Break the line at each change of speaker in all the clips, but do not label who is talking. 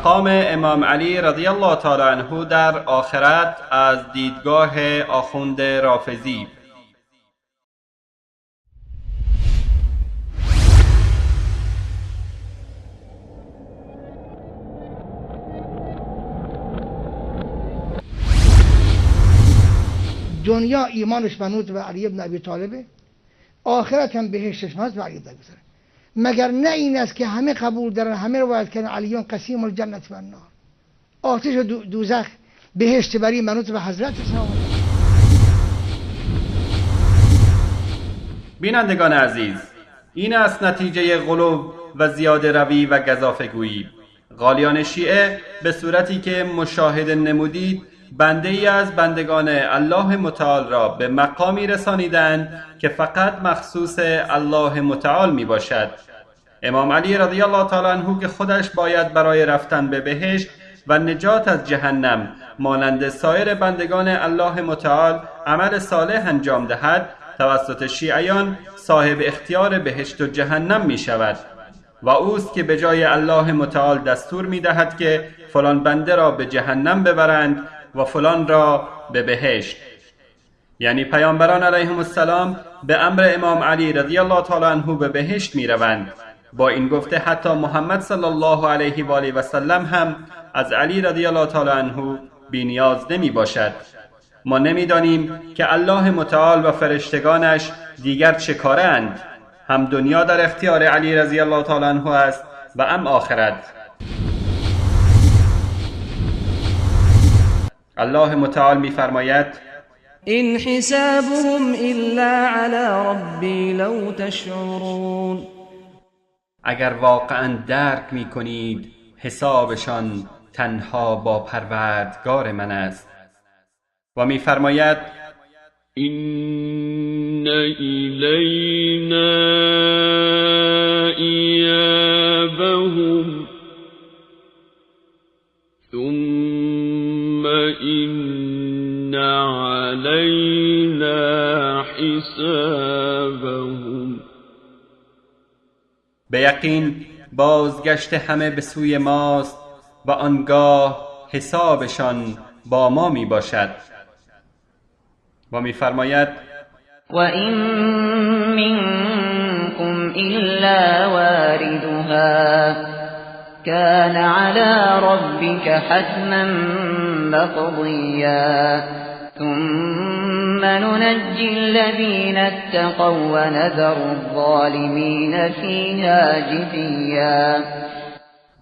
مقام امام علی رضی الله تعالی عنه در آخرت از دیدگاه آخوند رافضی.
دنیا ایمانش منوط به علی بن ابی طالبه، آخرت هم بهشتش منوط به علی بن ابی طالب. مگر نه این است که همه قبول دارن، همه روایت کردن علیون قسیم الجنت و النار، آتش دوزخ بهشت بری منوط به حضرت سلام.
بینندگان عزیز، این است نتیجه غلو و زیاده روی و گزافه گویی. غالیان شیعه به صورتی که مشاهده نمودید بنده ای از بندگان الله متعال را به مقامی رسانیدند که فقط مخصوص الله متعال می باشد. امام علی رضی الله تعالی عنه که خودش باید برای رفتن به بهشت و نجات از جهنم مانند سایر بندگان الله متعال عمل صالح انجام دهد، توسط شیعیان صاحب اختیار بهشت و جهنم می شود و اوست که به جای الله متعال دستور می دهد که فلان بنده را به جهنم ببرند و فلان را به بهشت. یعنی پیامبران علیهم السلام به امر امام علی رضی الله تعالی عنه به بهشت می روند. با این گفته حتی محمد صلی الله علیه و آله و سلم هم از علی رضی الله تعالی عنه بی نیاز نمی باشد. ما نمیدانیم که الله متعال و فرشتگانش دیگر چه کارند، هم دنیا در اختیار علی رضی الله تعالی عنه است و هم آخرت. الله متعال می‌فرماید:
این حسابهم الا علی ربی لو تشعرون.
اگر واقعا درک می‌کنید حسابشان تنها با پروردگار من است. و می‌فرماید:
این الینا ایابهم ثم این علینا حسابهم.
به یقین بازگشت همه به سوی ماست و آنگاه حسابشان با ما می باشد. و می فرماید:
و این منکم الا واردها کان علی ربک حتما مقضیا ثم ننجی الذین اتقوا و نذر الظالمین فیها جثیا.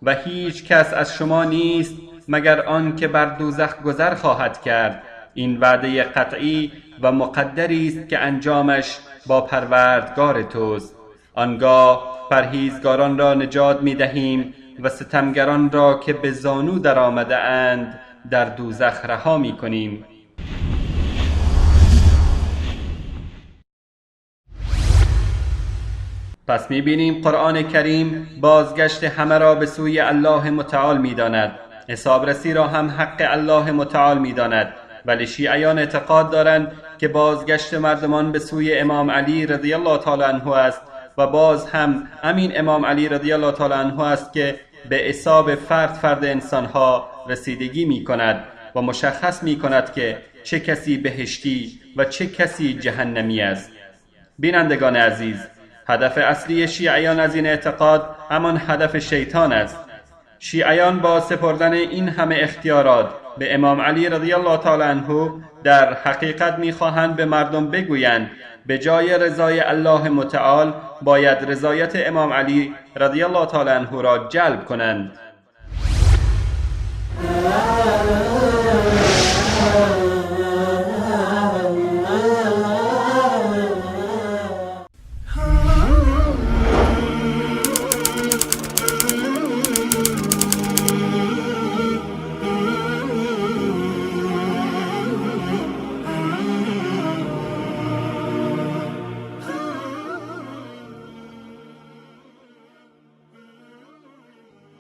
و هیچ کس از شما نیست مگر آن که بر دوزخ گذر خواهد کرد. این وعده قطعی و مقدری است که انجامش با پروردگار توست. آنگاه پرهیزگاران را نجات می دهیم و ستمگران را که به زانو در آمده اند در دوزخ رها می کنیم. پس می بینیم قرآن کریم بازگشت همه را به سوی الله متعال می داند. حسابرسی را هم حق الله متعال می داند. ولی شیعیان اعتقاد دارند که بازگشت مردمان به سوی امام علی رضی الله تعالی عنه است و باز هم امین امام علی رضی الله تعالی عنه است که به حساب فرد انسانها رسیدگی می کند و مشخص می کند که چه کسی بهشتی و چه کسی جهنمی است. بینندگان عزیز، هدف اصلی شیعیان از این اعتقاد همان هدف شیطان است. شیعیان با سپردن این همه اختیارات به امام علی رضی الله تعالی عنه در حقیقت می‌خواهند به مردم بگویند به جای رضای الله متعال باید رضایت امام علی رضی الله تعالی عنه را جلب کنند.